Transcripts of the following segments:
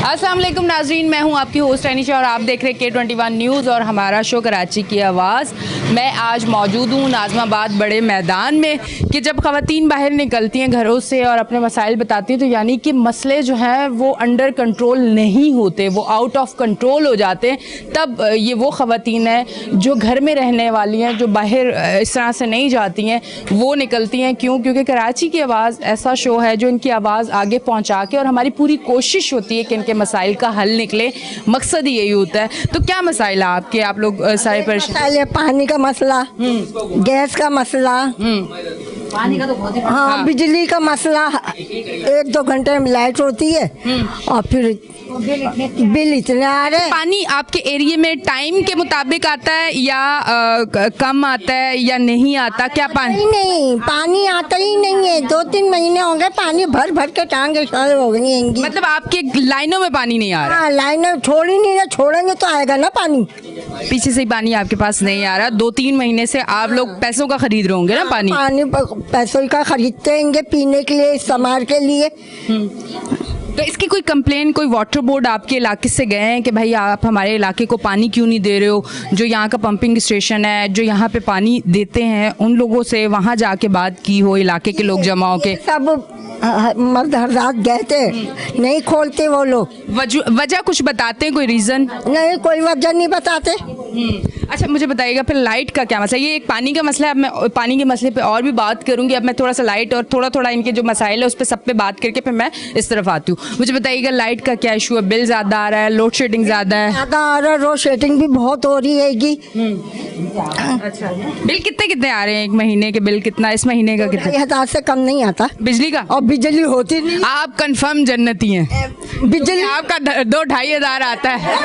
अस्सलाम वालेकुम नाजरीन, मैं हूं आपकी होस्ट अनीशा और आप देख रहे हैं K21 न्यूज़ और हमारा शो कराची की आवाज़। मैं आज मौजूद हूं नाज़माबाद बड़े मैदान में कि जब ख़वातीन बाहर निकलती हैं घरों से और अपने मसाइल बताती हैं तो यानी कि मसले जो हैं वो अंडर कंट्रोल नहीं होते, वो आउट ऑफ कंट्रोल हो जाते हैं। तब ये वो ख़वातीन हैं जो घर में रहने वाली हैं, जो बाहर इस तरह से नहीं जाती हैं, वो निकलती हैं। क्यों? क्योंकि कराची की आवाज़ ऐसा शो है जो इनकी आवाज़ आगे पहुँचा के, और हमारी पूरी कोशिश होती है कि इनके मसाइल का हल निकले। मकसद यही होता है। तो क्या मसाइल है आपके, आप लोग सारे परेशान? पानी का मसला, गैस का मसला, पानी का तो बहुत ही हाँ, बिजली का मसला। 1-2 घंटे में लाइट होती है और फिर बिल इतने आ रहे। पानी आपके एरिया में टाइम के मुताबिक आता है या कम आता है या नहीं आता? क्या पानी नहीं, पानी आता ही नहीं है। 2-3 महीने हो गए, पानी भर भर के टांगे सारे हो गई। मतलब आपके लाइनों में पानी नहीं आ रहा? हाँ, लाइन छोड़ी नहीं है, छोड़ेंगे तो आएगा ना पानी। पीछे से ही पानी आपके पास नहीं आ रहा। 2-3 महीने से आप लोग पैसों का खरीद रहे होंगे ना पानी? पैसों का खरीदते हैं पीने के लिए, इस्तेमाल के लिए। तो इसकी कोई कंप्लेन, कोई वाटर बोर्ड आपके इलाके से गए हैं कि भाई आप हमारे इलाके को पानी क्यों नहीं दे रहे हो? जो यहाँ का पंपिंग स्टेशन है, जो यहाँ पे पानी देते हैं, उन लोगों से वहाँ जाके बात की हो, इलाके के लोग जमा हो के? सब मर्द हजरात गए थे, नहीं खोलते वो लोग। वजह कुछ बताते हैं, कोई रीज़न? नहीं, कोई वजह नहीं बताते। अच्छा, मुझे बताइएगा फिर लाइट का क्या मसला है? ये एक पानी का मसला है। अब मैं पानी के मसले पे और भी बात करूंगी। अब मैं थोड़ा सा लाइट और थोड़ा इनके जो मसाइल है उस पर सब पे बात करके फिर मैं इस तरफ आती हूँ। मुझे बताइएगा लाइट का क्या इशू है? बिल ज़्यादा आ रहा है, लोड शेडिंग ज़्यादा है? ज़्यादा आ रहा है, लोड शेडिंग भी बहुत हो रही है। अच्छा, बिल कितने आ रहे हैं? एक महीने के बिल कितना? इस महीने का कितना? 1000 से कम नहीं आता बिजली का? और बिजली होती नहीं। आप कंफर्म जन्नती हैं। बिजली आपका 2-2.5 हज़ार आता है।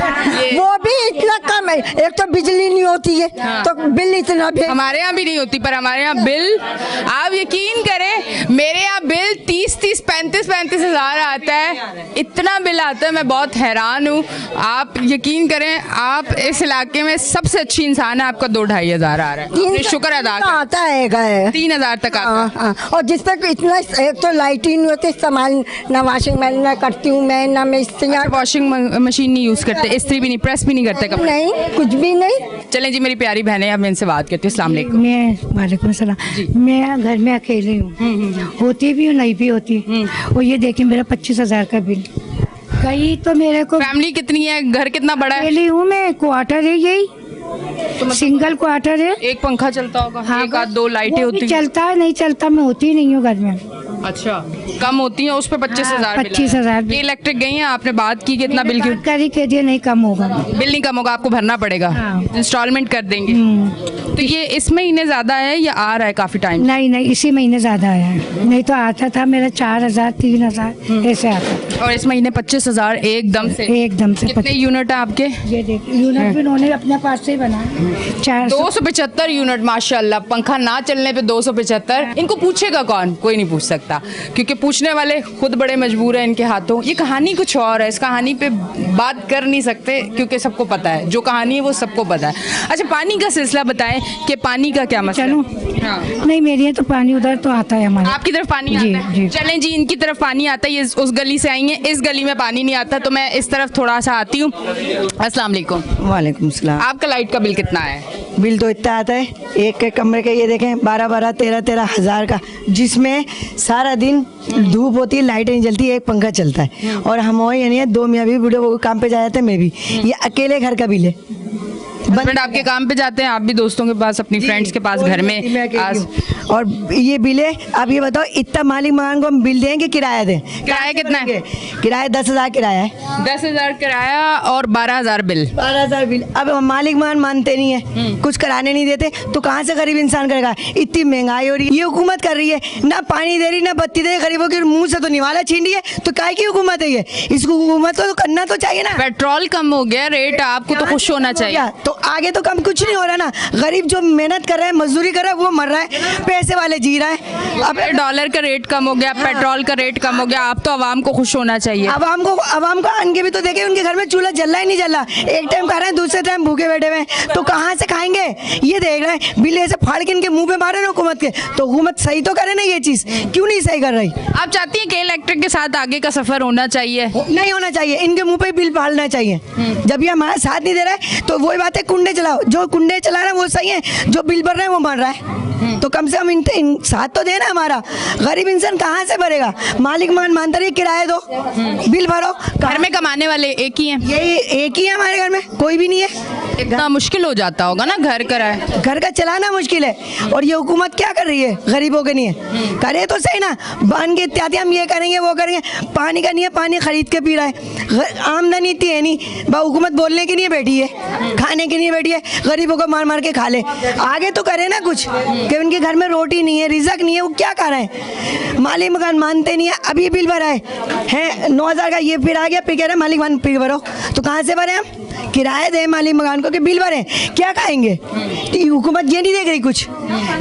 वो भी इतना कम है। एक तो बिजली नहीं होती है, हाँ। तो बिल इतना भी। हमारे यहाँ भी नहीं होती, पर हमारे यहाँ बिल, आप यकीन करें, मेरे यहाँ बिल 30 35 हज़ार आता है। इतना बिल आता है, मैं बहुत हैरान हूँ। आप यकीन करें, आप इस इलाके में सबसे अच्छी इंसान है, आपका 2-2.5 हज़ार आ रहा है। शुक्र अदा आता है 3000 तक आता है। और जिस तक इतना, एक तो लाइट ही नहीं होती, इस्तेमाल ना वॉशिंग मशीन ना करती हूँ मैं, ना मैं वॉशिंग मशीन नहीं यूज़ करते, इस्त्री भी नहीं, प्रेस भी नहीं करते कपड़े? नहीं, कुछ भी नहीं। चलें जी, मेरी प्यारी बहन है, अब मैं इनसे बात करती हूँ। अस्सलाम वालेकुम। वालेकुम सलाम। मैं घर में अकेली हूँ, होती भी हूँ, नहीं भी होती। और ये देखिए मेरा 25,000 का बिल। कहीं तो मेरे को, फैमिली कितनी है, घर कितना बड़ा है? अकेली हूँ मैं, क्वार्टर है यही, तो सिंगल क्वार्टर है। एक पंखा चलता होगा? हाँ, एक आध 2 लाइटें होती हैं? चलता है, नहीं चलता, मैं होती ही नहीं हूँ घर में। अच्छा, कम होती है, उस पे 25,000? 25,000। ये इलेक्ट्रिक गई हैं, आपने बात की कितना बिल की? करी के दिए, नहीं कम होगा। बिल नहीं कम होगा, आपको भरना पड़ेगा। हाँ। इंस्टॉलमेंट कर देंगे। तो ये इस महीने ज्यादा है या आ रहा है काफी टाइम? नहीं, इसी महीने ज्यादा आया है। नहीं तो आता था मेरा 4,000 3,000 ऐसे आता था। और इस महीने 25,000 एकदम से? एकदम से। कितने यूनिट है आपके? ये देखिए, यूनिट भी उन्होंने अपने पास से ही बनाया। 275 यूनिट, माशाल्लाह। पंखा ना चलने पे 275। इनको पूछेगा कौन? कोई नहीं पूछ सकता, क्योंकि पूछने वाले खुद बड़े मजबूर हैं इनके हाथों। ये कहानी कुछ और है, इस कहानी पे बात कर नहीं सकते क्योंकि सबको पता है, जो कहानी है वो सबको पता है। अच्छा, पानी का सिलसिला बताएं कि पानी का क्या मसला? चलो, हाँ। नहीं, मेरे यहाँ तो पानी उधर तो आता है हमारे। आपकी तरफ पानी जी, आता है? जी। चलें जी, इनकी तरफ पानी आता है, ये उस गली से आई हैं, इस गली में पानी नहीं आता, तो मैं इस तरफ थोड़ा सा आती हूँ। अस्सलाम वालेकुम। वालेकुम सलाम। आपका लाइट का बिल कितना है? बिल तो इतना आता है, एक कमरे का ये देखें 12-12 13-13 हज़ार का, जिसमें सारा दिन धूप होती है, लाइटें नहीं जलती, एक पंखा चलता है। और हम वही यानी 2 मियाँ भी बूढ़े वो काम पे जा जाते हैं, मैं भी। ये अकेले घर का बिल है। हस्बैंड आपके काम पे जाते हैं, आप भी दोस्तों के पास, अपनी फ्रेंड्स के पास, घर में? और ये बिल है, आप ये बताओ, इतना मालिक मान को हम बिल दें कि किराया दें? किराया कितना है? किराया 10,000 किराया है। 10,000 किराया और 12,000 बिल। 12,000 बिल। अब मालिक मान मानते नहीं है, कुछ कराने नहीं देते, तो कहाँ से गरीब इंसान करेगा? इतनी महंगाई हो रही है, ये हुकूमत कर रही है, ना पानी दे रही, ना बत्ती दे रही, गरीबों के मुंह से तो निवाला छीन रही है। तो काय की हुकूमत है ये? इसको हुकूमत को तो करना तो चाहिए ना। पेट्रोल कम हो गया रेट, आपको तो खुश होना चाहिए। तो आगे तो कम कुछ नहीं हो रहा ना। गरीब जो मेहनत कर रहा है, मजदूरी कर रहा है, वो मर रहा है, पैसे वाले जी रहा है। अब डॉलर का रेट कम हो गया, पेट्रोल का रेट कम हो गया, अब तो आवाम को खुश होना चाहिए। आवाम को आन के भी तो देखे, उनके घर में चूल्हा जल रहा ही नहीं जल रहा। एक टाइम खा रहे हैं, दूसरे टाइम भूखे बैठे हुए हैं, तो कहाँ से खाएंगे? ये देख रहे हैं, बिल ऐसे फाड़ के इनके मुंह पे मारे ना हुकूमत के, तो हुकूमत सही तो करे ना ये चीज, क्यों नहीं सही कर रही? आप चाहती हैं कि इलेक्ट्रिक के साथ आगे का सफर होना चाहिए? नहीं होना चाहिए, इनके मुंह पे बिल फाड़ना चाहिए। जब ये हमारा साथ नहीं दे रहा है तो वही बात है, कुंडे चलाओ, जो कुंडे चला रहा है वो सही है, जो बिल भर रहा है वो मर रहा है। तो कम से कम इन साथ तो देना हमारा। गरीब इंसान कहाँ से भरेगा? मालिक मानता रही, किराया दो, बिल भरो। घर में कमाने वाले एक ही हैं? यही एक ही है हमारे घर में, कोई भी नहीं है। इतना मुश्किल हो जाता होगा ना घर कराए? घर का चलाना मुश्किल है, और ये हुकूमत क्या कर रही है? गरीबों के लिए करे तो सही ना, बांध के इत्यादि हम ये करेंगे वो करेंगे। पानी का नहीं है, पानी खरीद के पी रहा है। आमदनी इतनी है नहीं, हुकूमत बोलने के लिए बैठी है, खाने के लिए बैठी है, गरीबों को मार मार के खा ले। आगे तो करे ना कुछ, कि उनके घर में रोटी नहीं है, रिजक नहीं है, वो क्या कर रहे हैं? मालिक मकान मानते नहीं है। अभी बिल भरा है 9,000 का, ये फिर आ गया, फिर कह रहे हैं मालिक फिर भरो। तो कहाँ से भरे हम? किराया दे मालिक मकान को कि बिल भरे, क्या खाएंगे? हुकूमत ये नहीं देख रही कुछ,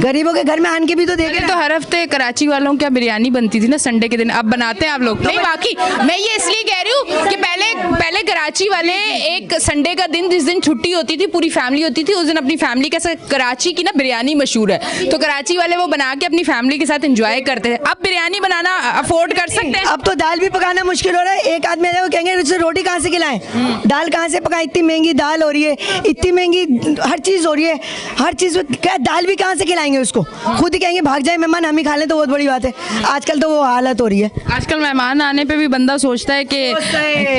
गरीबों के घर में आन के भी तो देख रहे। तो हर हफ्ते कराची वालों क्या बिरयानी बनती थी ना संडे के दिन, अब बनाते हैं आप लोग? नहीं, बाकी मैं ये इसलिए कह रही हूँ कि पहले कराची वाले एक संडे का दिन, जिस दिन छुट्टी होती थी, पूरी फैमिली होती थी, उस दिन अपनी फैमिली के साथ, कराची की ना बिरयानी मशहूर है, तो कराची वाले वो बना के अपनी फैमिली के साथ एंजॉय करते थे। अब बिरयानी बनाना अफोर्ड कर सकते हैं? अब तो दाल भी पकाना मुश्किल हो रहा है। एक आदमी वो कहेंगे उससे रोटी कहाँ से खिलाएं, दाल कहाँ से पकाएं? इतनी महंगी दाल हो रही है, इतनी महंगी हर चीज़ हो रही है, हर चीज़ क्या दाल भी कहाँ से खिलाएंगे उसको? खुद ही कहेंगे भाग जाए मेहमान, हम ही खा लें, तो बहुत बड़ी बात है। आजकल तो वो हालत हो रही है। आजकल मेहमान आने पे भी बंदा सोचता है कि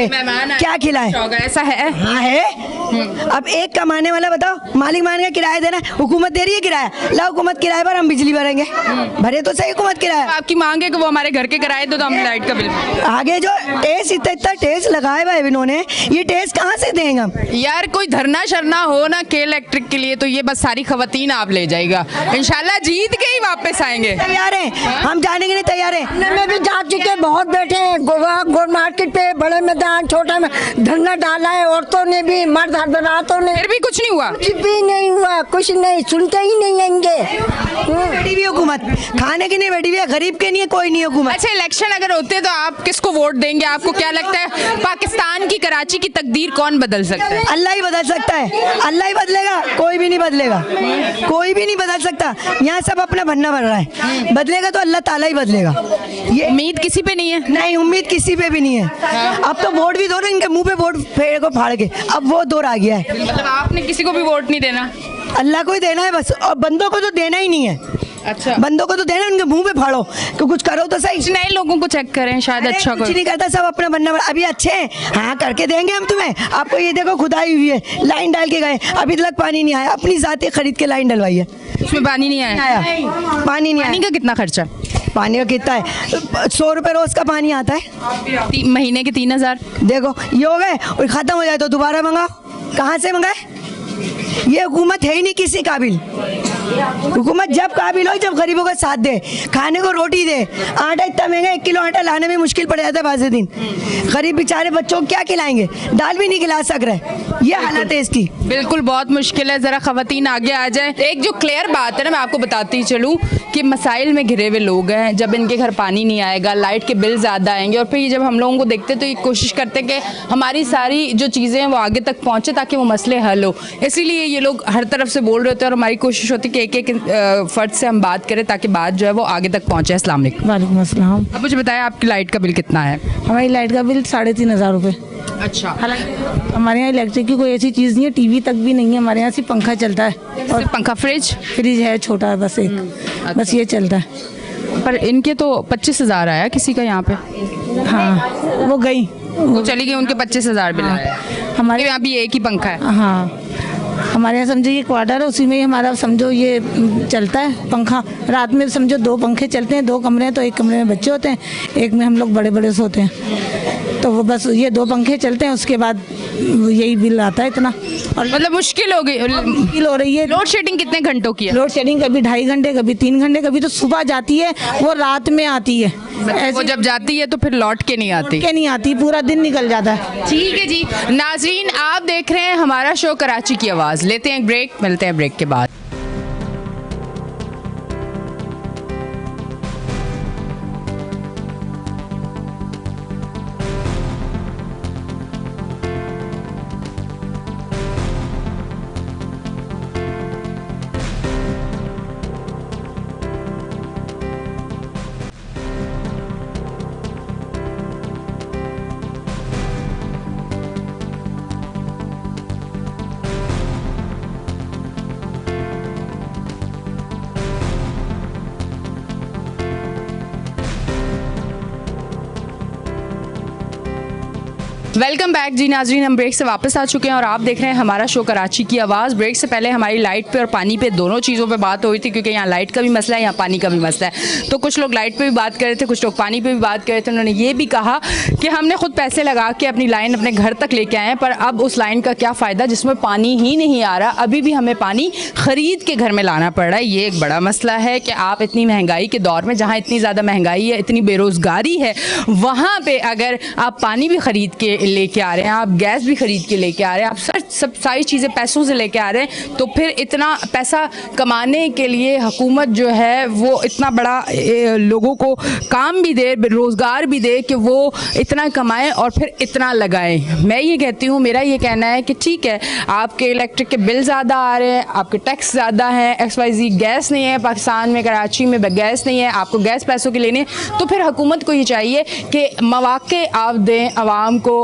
मेहमान क्या खिलाएं, ऐसा है। हाँ है। अब एक कमाने वाला बताओ, मालिक मान का किराया देना, हुकूमत दे रही है किराया, ला हुकूमत किराए पर हम बिजली भरेंगे, भरे तो सही हुकूमत किराया। आपकी मांग है कि वो हमारे घर के किराए दो, तो हम लाइट का बिल। आगे जो टेस्ट इतना टेस्ट लगाए भाई इन्होंने, ये टेस्ट कहाँ से देंगे हम? यार कोई धरना शरना हो ना के इलेक्ट्रिक के लिए, तो ये बस सारी खवातीन आप ले जाएगा, इंशाल्लाह जीत के ही वापस आएंगे। तैयार है, हम जाने के लिए तैयार है। में भी जा चुके, बहुत बैठे हैं गोल मार्केट पे, बड़े मैदान, छोटा में धरना डाला है, औरतों ने भी, मर्द हजरातों ने, फिर भी कुछ नहीं हुआ। कुछ भी नहीं हुआ, कुछ नहीं, सुनते ही नहीं आएंगे। बैठी हुई हुकूमत, खाने की नहीं बैठी हुई है, गरीब के नहीं है, कोई नहीं हुकूमत। अच्छा, इलेक्शन अगर होते तो आप किसको वोट देंगे? आपको क्या लगता है पाकिस्तान की, कराची की तकदीर कौन बदल सकता है? अल्लाह ही बदल सकता है, अल्लाह ही बदलेगा, कोई भी नहीं बदलेगा, कोई भी नहीं बदल सकता। यहाँ सब अपना बनना बन रहा है, बदलेगा तो अल्लाह ताला ही बदलेगा। ये उम्मीद किसी पे नहीं है? नहीं, उम्मीद किसी पे भी नहीं है। अब तो वोट भी दो ना, इनके मुंह पे वोट फेर को फाड़ के, अब वो दौर आ गया है। मतलब आपने किसी को भी वोट नहीं देना? अल्लाह को ही देना है बस, और बंदों को तो देना ही नहीं है। अच्छा, बंदों को तो देना, उनके मुंह पे फाड़ो कि कुछ करो तो सही। नए लोगों को चेक करें, शायद अरे अच्छा कुछ कोई। नहीं करता, सब अपना बनना। अभी अच्छे हैं, हाँ करके देंगे हम तुम्हें। आपको ये देखो खुदाई हुई है, लाइन डाल के गए, अभी तक पानी नहीं आया, अपनी जाती खरीद के लाइन डलवाई है, उसमें पानी नहीं आया? पानी नहीं पानी आया। का कितना खर्चा? पानी का कितना है? 100 रुपये रोज का पानी आता है, महीने के 3,000। देखो ये हो गए, और खत्म हो जाए तो दोबारा मंगाओ। कहाँ से मंगाए? ये हुकूमत है ही नहीं किसी काबिल। हुकूमत जब काबिल हो, जब गरीबों का साथ दे, खाने को रोटी दे। आटा इतना महंगा, 1 किलो आटा लाने में मुश्किल पड़ जाता है बाज़ दिन। गरीब बेचारे बच्चों को क्या खिलाएंगे? दाल भी नहीं खिला सक रहे, ये हालत है इसकी। बिल्कुल, बहुत मुश्किल है। ज़रा ख़वातीन आगे आ जाए। एक जो क्लियर बात है ना, मैं आपको बताती चलूँ कि मसाइल में घिरे हुए लोग हैं। जब इनके घर पानी नहीं आएगा, लाइट के बिल ज़्यादा आएंगे, और फिर ये जब हम लोगों को देखते तो ये कोशिश करते हैं कि हमारी सारी जो चीज़ें हैं वो आगे तक पहुँचे, ताकि वो मसले हल हो। इसीलिए ये लोग हर तरफ से बोल रहे होते हैं, और हमारी कोशिश होती है कि एक फ़र्द से हम बात करें ताकि बात जो है वो आगे तक पहुँचे। अस्सलाम वालेकुम। वालेकुम अस्सलाम। अब मुझे बताया, आपकी लाइट का बिल कितना है? हमारी लाइट का बिल 3,500 रुपये। अच्छा, हमारे यहाँ इलेक्ट्रिक की कोई ऐसी चीज़ नहीं है, टीवी तक भी नहीं है हमारे यहाँ, सिर्फ पंखा चलता है और पंखा, फ्रिज फ्रिज है छोटा, बस एक, बस ये चलता है। पर इनके तो 25,000 आया किसी का यहाँ पे। हाँ, वो गई, वो चली गई, उनके 25,000 बिल आया। हमारे यहाँ भी एक ही पंखा है। हाँ, हमारे यहाँ समझो ये क्वार्टर है, उसी में ही हमारा समझो ये चलता है पंखा। रात में समझो 2 पंखे चलते हैं, 2 कमरे हैं, तो एक कमरे में बच्चे होते हैं, एक में हम लोग बड़े बड़े सोते हैं। तो वो बस ये 2 पंखे चलते हैं, उसके बाद यही बिल आता है इतना। और मतलब मुश्किल हो गई। मुश्किल हो रही है। लोड शेडिंग कितने घंटों की है? लोड शेडिंग कभी 2.5 घंटे, कभी 3 घंटे, कभी तो सुबह जाती है, वो रात में आती है। वो जब जाती है तो फिर लौट के नहीं आती। के नहीं आती, पूरा दिन निकल जाता है। ठीक है जी नाजरीन, आप देख रहे हैं हमारा शो कराची की आवाज़। लेते हैं एक ब्रेक, मिलते हैं ब्रेक के बाद। वेलकम बैक जी नाजरीन, हम ब्रेक से वापस आ चुके हैं और आप देख रहे हैं हमारा शो कराची की आवाज़। ब्रेक से पहले हमारी लाइट पे और पानी पे दोनों चीज़ों पे बात हुई थी, क्योंकि यहाँ लाइट का भी मसला है, यहाँ पानी का भी मसला है। तो कुछ लोग लाइट पे भी बात कर रहे थे, कुछ लोग पानी पे भी बात कर रहे थे। उन्होंने ये भी कहा कि हमने खुद पैसे लगा के अपनी लाइन अपने घर तक लेके आए हैं, पर अब उस लाइन का क्या फ़ायदा जिसमें पानी ही नहीं आ रहा। अभी भी हमें पानी ख़रीद के घर में लाना पड़ रहा है। ये एक बड़ा मसला है कि आप इतनी महंगाई के दौर में, जहाँ इतनी ज़्यादा महंगाई है, इतनी बेरोज़गारी है, वहाँ पर अगर आप पानी भी ख़रीद के लेके आ रहे हैं, आप गैस भी खरीद के लेके आ रहे हैं, आप सब सारी चीज़ें पैसों से लेके आ रहे हैं, तो फिर इतना पैसा कमाने के लिए हुकूमत जो है वो इतना बड़ा लोगों को काम भी दे, रोज़गार भी दे कि वो इतना कमाएं और फिर इतना लगाएं। मैं ये कहती हूँ, मेरा ये कहना है कि ठीक है, आपके इलेक्ट्रिक के बिल ज़्यादा आ रहे हैं, आपके टैक्स ज़्यादा हैं, XYZ गैस नहीं है पाकिस्तान में, कराची में गैस नहीं है, आपको गैस पैसों के लेने, तो फिर हुकूमत को ये चाहिए कि मौक़े आप दें आवाम को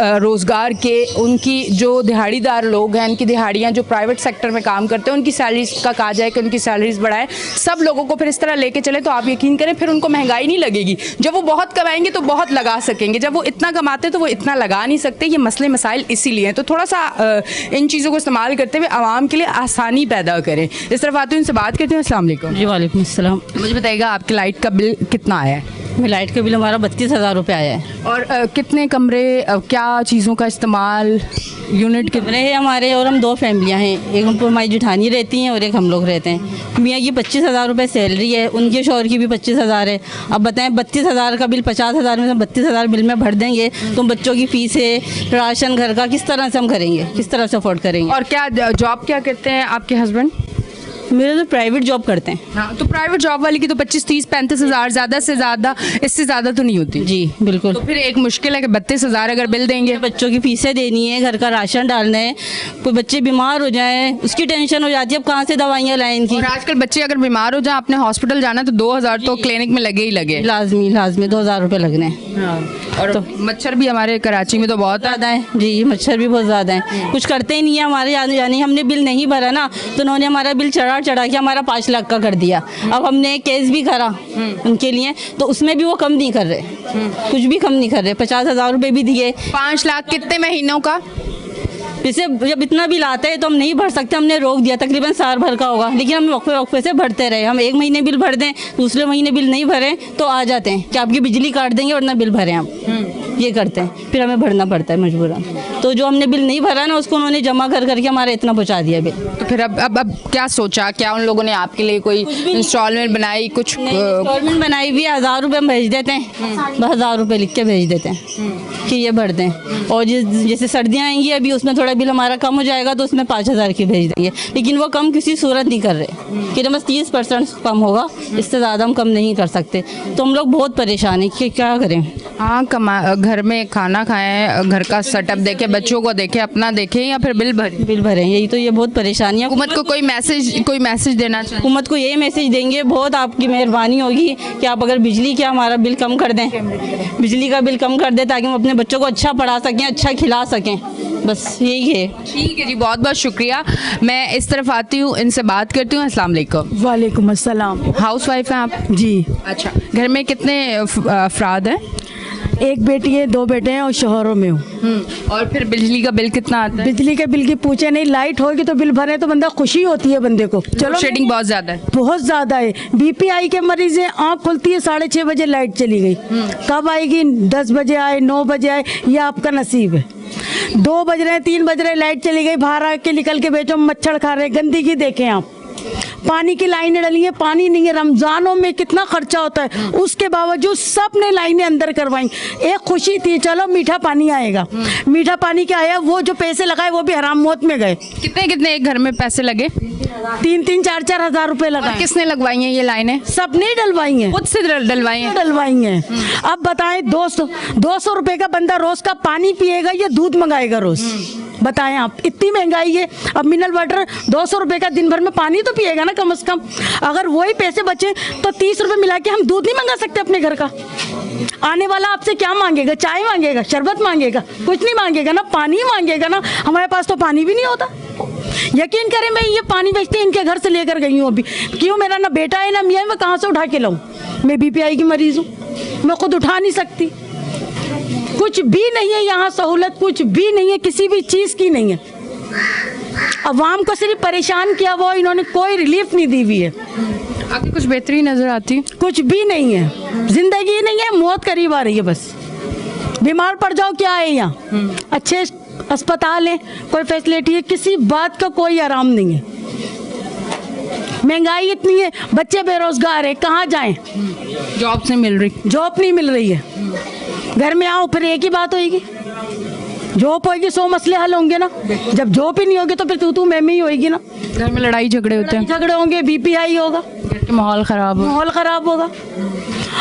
रोज़गार के। उनकी जो दिहाड़ीदार लोग हैं, उनकी दिहाड़ियाँ जो प्राइवेट सेक्टर में काम करते हैं, उनकी सैलरीज का कहा जाए कि उनकी सैलरीज बढ़ाएं। सब लोगों को फिर इस तरह लेके चले तो आप यकीन करें फिर उनको महंगाई नहीं लगेगी। जब वो बहुत कमाएंगे तो बहुत लगा सकेंगे, जब वो इतना कमाते हैं तो वो इतना लगा नहीं सकते। ये मसले मसाइल इसीलिए हैं। तो थोड़ा सा इन चीज़ों को इस्तेमाल करते हुए आवाम के लिए आसानी पैदा करें। इस तरफ आती हूँ, इनसे बात करती हूँ। अस्सलाम वालेकुम जी वालेकुम अस्सलाम। मुझे बताइएगा आपके लाइट का बिल कितना आया है? लाइट का बिल हमारा 32,000 रुपये आया है। और कितने कमरे, क्या चीज़ों का इस्तेमाल, यूनिट कितने कमरे हैं हमारे? और हम 2 फैमिलियां हैं, एक हम पर हमारी जेठानी रहती हैं और एक हम लोग रहते हैं। मियाँ की 25,000 रुपये सैलरी है, उनके शौहर की भी 25,000 है। अब बताएं 32,000 का बिल 50,000 में से 32,000 बिल में भर देंगे तो बच्चों की फ़ीस है, राशन घर का किस तरह से हम करेंगे, किस तरह से अफोर्ड करेंगे? और क्या जॉब क्या करते हैं आपके हस्बैंड? मेरे तो प्राइवेट जॉब करते हैं। हाँ, तो प्राइवेट जॉब वाली की तो 25, 30, 35,000 ज़्यादा से ज़्यादा, इससे ज़्यादा तो नहीं होती। जी बिल्कुल। तो फिर एक मुश्किल है कि 32,000 अगर बिल देंगे, बच्चों की फीसें देनी है, घर का राशन डालना है, कोई बच्चे बीमार हो जाएं उसकी टेंशन हो जाती है, अब कहाँ से दवाइयाँ लाएं इनकी। और आजकल बच्चे अगर बीमार हो जाए, अपने हॉस्पिटल जाना तो 2,000 तो क्लिनिक में लगे ही लगे, लाजमी 2,000 रुपये लगने हैं। और तो मच्छर भी हमारे कराची में तो बहुत ज़्यादा है जी, मच्छर भी बहुत ज़्यादा है। कुछ करते ही नहीं है हमारे, यानी हमने बिल नहीं भरा ना तो उन्होंने हमारा बिल चढ़ा के हमारा 5 लाख का कर दिया। अब हमने केस भी करा उनके लिए, तो उसमें भी वो कम नहीं कर रहे, कुछ भी कम नहीं कर रहे। 50,000 रुपये भी दिए। 5 लाख कितने महीनों का? जैसे जब इतना बिल आता है तो हम नहीं भर सकते, हमने रोक दिया, तकरीबन साल भर का होगा, लेकिन हम वक्फे से भरते रहे। हम 1 महीने बिल भर दें, दूसरे महीने बिल नहीं भरें तो आ जाते हैं कि आपकी बिजली काट देंगे वरना बिल भरें आप, ये करते हैं, फिर हमें भरना पड़ता है मजबूरन। तो जो हमने बिल नहीं भरा ना उसको उन्होंने जमा करके हमारा इतना पहुँचा दिया बिल। तो फिर अब क्या सोचा, क्या उन लोगों ने आपके लिए कोई इंस्टॉलमेंट बनाई? कुछ इंस्टॉलमेंट बनाई भी, 1,000 रुपये हम भेज देते हैं, 1,000 रुपये लिख के भेज देते हैं कि ये भर दें। और जैसे सर्दियाँ आएंगी अभी, उसमें थोड़ा बिल हमारा कम हो जाएगा तो उसमें 5,000 की भेज देंगे, लेकिन वो कम किसी सूरत नहीं कर रहे कि बस 30% कम होगा, इससे ज़्यादा हम कम नहीं कर सकते। तो हम लोग बहुत परेशान हैं कि क्या करें। हाँ, घर में खाना खाएं, घर का सेटअप देखें, बच्चों को देखें, अपना देखें, या फिर बिल भरें। यही तो ये बहुत परेशानी है। हुकूमत को कोई मैसेज देना चाहिए। हुकूमत को ये मैसेज देंगे, बहुत आपकी मेहरबानी होगी कि आप अगर बिजली का हमारा बिल कम कर दें, बिजली का बिल कम कर दें ताकि हम अपने बच्चों को अच्छा पढ़ा सकें, अच्छा खिला सकें, बस यही है। ठीक है जी, बहुत बहुत शुक्रिया। मैं इस तरफ आती हूँ, इनसे बात करती हूँ। अस्सलाम वालेकुम। वालेकुम अस्सलाम। हाउस वाइफ हैं आप? जी। अच्छा, घर में कितने अफराद हैं? एक बेटी है, 2 बेटे हैं और शोहरों में हूँ। और फिर बिजली का बिल कितना आता है? बिजली के बिल की पूछे नहीं, लाइट होगी तो बिल भरे तो बंदा खुशी होती है बंदे को। चलो शेडिंग बहुत ज्यादा है। बहुत ज्यादा है। बीपीआई के मरीज हैं, आँख खुलती है 6:30 बजे लाइट चली गई। कब आएगी? 10 बजे आए, 9 बजे आए, ये आपका नसीब है। 2 बज रहे हैं, 3 बज रहे हैं, लाइट चली गई, बाहर आके निकल के बैठो, मच्छर खा रहे हैं, गंदगी देखें आप। पानी की लाइनें डली हैं, पानी नहीं है। रमजानों में कितना खर्चा होता है, उसके बावजूद सबने लाइनें अंदर करवाई। एक खुशी थी, चलो मीठा पानी आएगा। मीठा पानी क्या आया, वो जो पैसे लगाए वो भी हराम मौत में गए। कितने कितने एक घर में पैसे लगे? 3-3, 4-4 हजार रुपए और लगाए। किसने लगवाई हैं ये लाइनें? सबने डलवाई हैं, खुद से डलवाई हैं। डलवाई हैं। अब बताएं, 200 रुपए का बंदा रोज का पानी पिएगा या दूध मंगाएगा रोज? बताएं आप, इतनी महंगाई है। अब मिनरल वाटर 200 रुपए का दिन भर में पानी तो पिएगा ना कम से कम। अगर वही पैसे बचे तो 30 रुपए मिला के हम दूध नहीं मंगा सकते अपने घर का? आने वाला आपसे क्या मांगेगा? चाय मांगेगा, शरबत मांगेगा, कुछ नहीं मांगेगा ना, पानी मांगेगा ना। हमारे पास तो पानी भी नहीं होता। यकीन करें, मैं ये पानी बेचते इनके घर से लेकर गई हूँ अभी। क्यों? मेरा ना बेटा है ना मियाँ, मैं कहाँ से उठा के लाऊं? मैं बीपीआई की मरीज हूँ, मैं खुद उठा नहीं सकती। कुछ भी नहीं है यहाँ, सहूलत कुछ भी नहीं है, किसी भी चीज़ की नहीं है। अवाम को सिर्फ परेशान किया, वो इन्होंने कोई रिलीफ नहीं दी हुई है। आपकी कुछ बेहतरी नजर आती है? कुछ भी नहीं है, जिंदगी नहीं है, मौत करीब आ रही है। बस बीमार पड़ जाओ क्या है यहाँ? अच्छे अस्पताल है, कोई फैसिलिटी है, किसी बात का कोई आराम नहीं है। महंगाई इतनी है, बच्चे बेरोजगार है, कहाँ जाएं? जॉब से मिल रही? जॉब नहीं मिल रही है। घर में आओ फिर एक ही बात होगी, जॉब होगी 100 मसले हल होंगे ना। जब जॉब ही नहीं होगी तो फिर तू मैं ही होगी ना। घर में लड़ाई झगड़े होते हैं, झगड़े होंगे, बीपीआई होगा, घर के माहौल खराब हो। माहौल खराब होगा।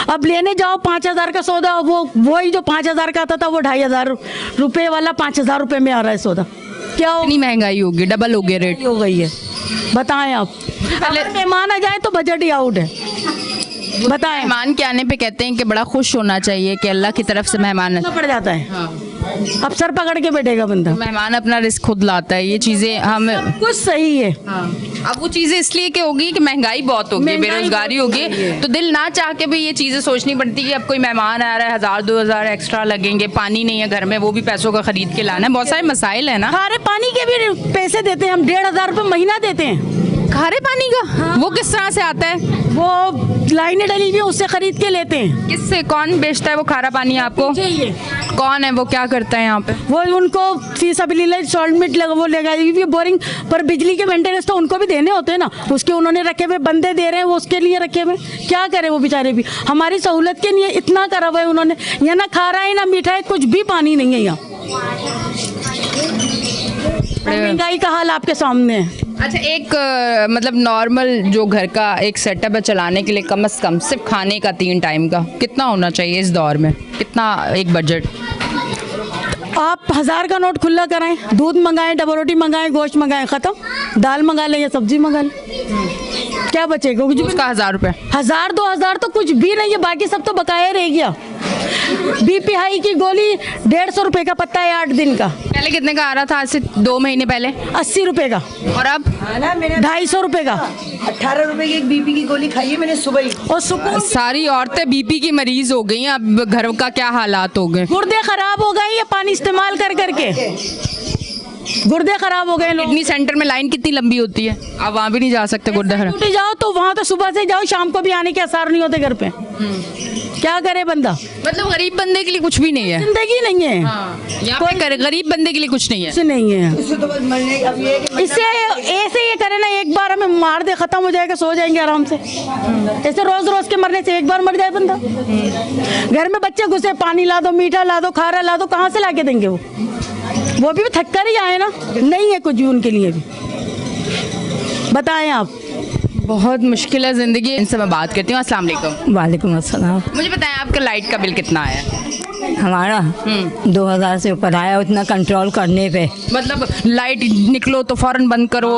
अब लेने जाओ 5,000 का सौदा, वही जो 5,000 का आता था वो 2,500 रुपये वाला 5,000 रुपये में आ रहा है सौदा। क्या इतनी महंगाई होगी, डबल हो गया रेट। हो गई है? बताएं आप। अगर मेहमान आ जाए तो बजट ही आउट है। बताएं। मेहमान के आने पे कहते हैं कि बड़ा खुश होना चाहिए कि अल्लाह की तरफ से मेहमान पड़ जाता है। अब सर पकड़ के बैठेगा बंदा। मेहमान अपना रिस्क खुद लाता है। ये चीजें हम कुछ सही है। अब वो चीजें इसलिए कि होगी कि महंगाई बहुत होगी, महंगाई बेरोजगारी बहुत होगी, तो दिल ना चाह के भी ये चीजें सोचनी पड़ती है कि अब कोई मेहमान आ रहा है, 1,000-2,000 एक्स्ट्रा लगेंगे, पानी नहीं है घर में, वो भी पैसों का खरीद के लाना है। बहुत सारे मसाइल है ना। खारे पानी के भी पैसे देते हैं हम, 1,500 रुपये महीना देते हैं। खारे पानी का वो किस तरह से आता है? वो लाइनें डली हुई है, उससे खरीद के लेते हैं। किससे? कौन बेचता है वो खारा पानी आपको? चाहिए। कौन है वो? क्या करता है यहाँ पे? वो उनको फीसबिलिटी सॉल्टमेंट वो लगाई हुई बोरिंग पर, बिजली के मेंटेनेंस तो उनको भी देने होते हैं ना, उसके उन्होंने रखे हुए बंदे दे रहे हैं, वो उसके लिए रखे हुए। क्या करें वो बेचारे भी, हमारी सहूलत के लिए इतना करा हुआ है उन्होंने। यहाँ ना खारा है ना मीठा है, कुछ भी पानी नहीं है यहाँ। महंगाई का हाल आपके सामने है। अच्छा, एक मतलब नॉर्मल जो घर का एक सेटअप है चलाने के लिए, कम से कम सिर्फ खाने का 3 टाइम का कितना होना चाहिए इस दौर में? कितना एक बजट? आप 1000 का नोट खुला कराएं, दूध मंगाएं, डबल रोटी मंगाएं, गोश्त मंगाएं, खत्म। दाल मंगा लें या सब्जी मंगा लें, क्या बचेगा? कुछ भी। उसका 1,000 रुपये। 1,000-2,000 तो कुछ भी नहीं है, बाकी सब तो बकाया रह गया। बीपीआई की गोली 150 रुपए का पत्ता है 8 दिन का। पहले कितने का आ रहा था? आज से 2 महीने पहले 80 रुपए का। और अब 250 रुपए का। 18 रुपए की एक बीपी की गोली खाई है मैंने सुबह ही। और सुकून, सारी औरतें बीपी की मरीज हो गई हैं। अब घर का क्या हालात हो गए? गुर्दे खराब हो गए ये पानी इस्तेमाल कर करके, गुर्दे खराब हो गए लोग। किडनी सेंटर में लाइन कितनी लंबी होती है, आप वहाँ भी नहीं जा सकते गुर्दे खराब। ड्यूटी जाओ तो वहाँ तो सुबह से जाओ, शाम को भी आने के आसार नहीं होते घर पे। क्या करे बंदा? मतलब गरीब बंदे के लिए कुछ भी नहीं है, जिंदगी नहीं है। यहाँ पे गरीब बंदे के लिए कुछ नहीं है। कुछ नहीं है। इससे तो बस मरने अब ये है कि इससे ऐसे ये करे ना, एक बार हमें मार दे, खत्म हो जाएगा, सो जाएंगे आराम से। ऐसे रोज रोज के मरने से एक बार मर जाए बंदा। घर में बच्चे घुसे, पानी ला दो, मीठा ला दो, खारा ला दो, कहाँ से ला के देंगे वो भी थक कर ही आए ना। नहीं है कुछ भी उनके लिए भी। बताएं आप। बहुत मुश्किल है ज़िंदगी। इनसे मैं बात करती हूँ। अस्सलाम वालेकुम। वालेकुम अस्सलाम। मुझे बताएं आपका लाइट का बिल कितना आया? हमारा 2,000 से ऊपर आया, उतना कंट्रोल करने पे। मतलब लाइट निकलो तो फौरन बंद करो,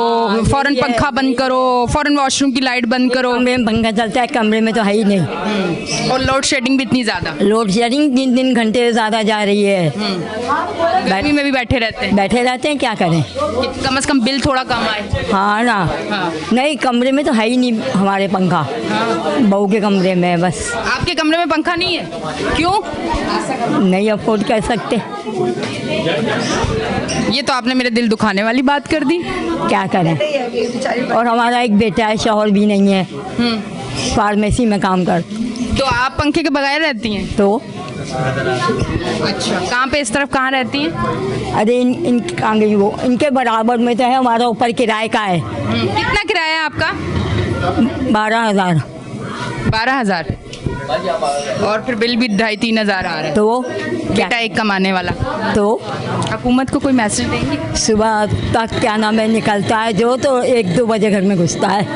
फौरन पंखा बंद करो, फौरन वॉशरूम की लाइट बंद करो। कमरे में पंखा चलता है, कमरे में तो है ही नहीं। और लोड शेडिंग भी इतनी ज़्यादा, लोड शेडिंग 3-3 घंटे ज़्यादा जा रही है। गर्मी में भी बैठे रहते बैठे रहते हैं, क्या करें? हैं। कम से कम बिल थोड़ा कम आए। हाँ ना। हाँ। नहीं, कमरे में तो है है ही नहीं हमारे पंखा, बहू के कमरे में है बस। आपके कमरे में पंखा नहीं है, क्यों? नहीं अफोर्ड कर सकते। ये तो आपने मेरे दिल दुखाने वाली बात कर दी। क्या करें। और हमारा एक बेटा है, शौहर भी नहीं है, फार्मेसी में काम कर। तो आप पंखे के बगैर रहती हैं? तो अच्छा, कहाँ पे, इस तरफ कहाँ रहती हैं? अरे इन कहाँ गई वो, इनके बराबर में तो है, हमारा ऊपर किराए का है। कितना किराया है आपका? 12,000। 12,000। और फिर बिल भी 2,500-3 हज़ार आ रहा है। तो क्या, बेटा एक कमाने वाला। तो हुकूमत को कोई मैसेज देंगे? सुबह तक क्या नाम है निकलता है जो, तो 1-2 बजे घर में घुसता है।